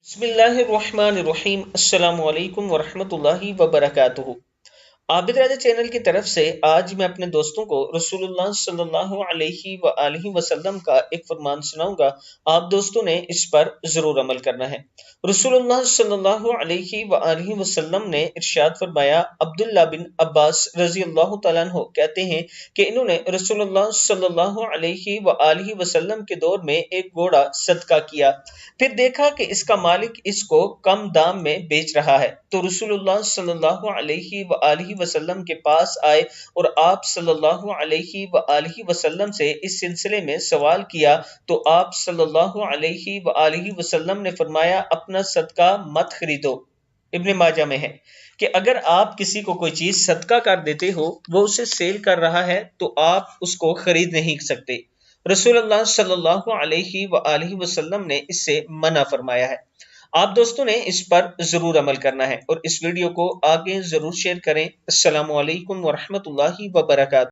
بسم اللہ الرحمن الرحیم۔ السلام علیکم ورحمۃ اللہ وبرکاتہ۔ عابد راجہ چینل کی طرف سے آج میں اپنے دوستوں کو رسول اللہ صلی اللہ علیہ وآلہ وسلم کا ایک فرمان سناؤں گا۔ آپ دوستوں نے اس پر ضرور عمل کرنا ہے۔ رسول اللہ صلی اللہ علیہ وآلہ وسلم نے ارشاد فرمایا، عبداللہ بن عباس رضی اللہ تعالیٰ عنہ کہتے ہیں کہ انہوں نے رسول اللہ صلی اللہ علیہ وآلہ وسلم کے دور میں ایک گھوڑا صدقہ کیا، پھر دیکھا کہ اس کا مالک اس کو کم دام میں بیچ رہا ہے، تو رسول اللہ صلی اللہ علیہ وآلہ وسلم کے پاس آئے اور آپ صلی اللہ علیہ وآلہ وسلم سے اس سلسلے میں سوال کیا، تو آپ صلی اللہ علیہ وآلہ وسلم نے فرمایا، اپنا صدقہ مت خریدو۔ ابن ماجہ میں ہے کہ اگر آپ کسی کو کوئی چیز صدقہ کر دیتے ہو، وہ اسے سیل کر رہا ہے تو آپ اس کو خرید نہیں سکتے۔ رسول اللہ صلی اللہ علیہ وآلہ وسلم نے اس سے منع فرمایا ہے۔ آپ دوستوں نے اس پر ضرور عمل کرنا ہے اور اس ویڈیو کو آگے ضرور شیئر کریں۔ السلام علیکم ورحمۃ اللہ وبرکاتہ۔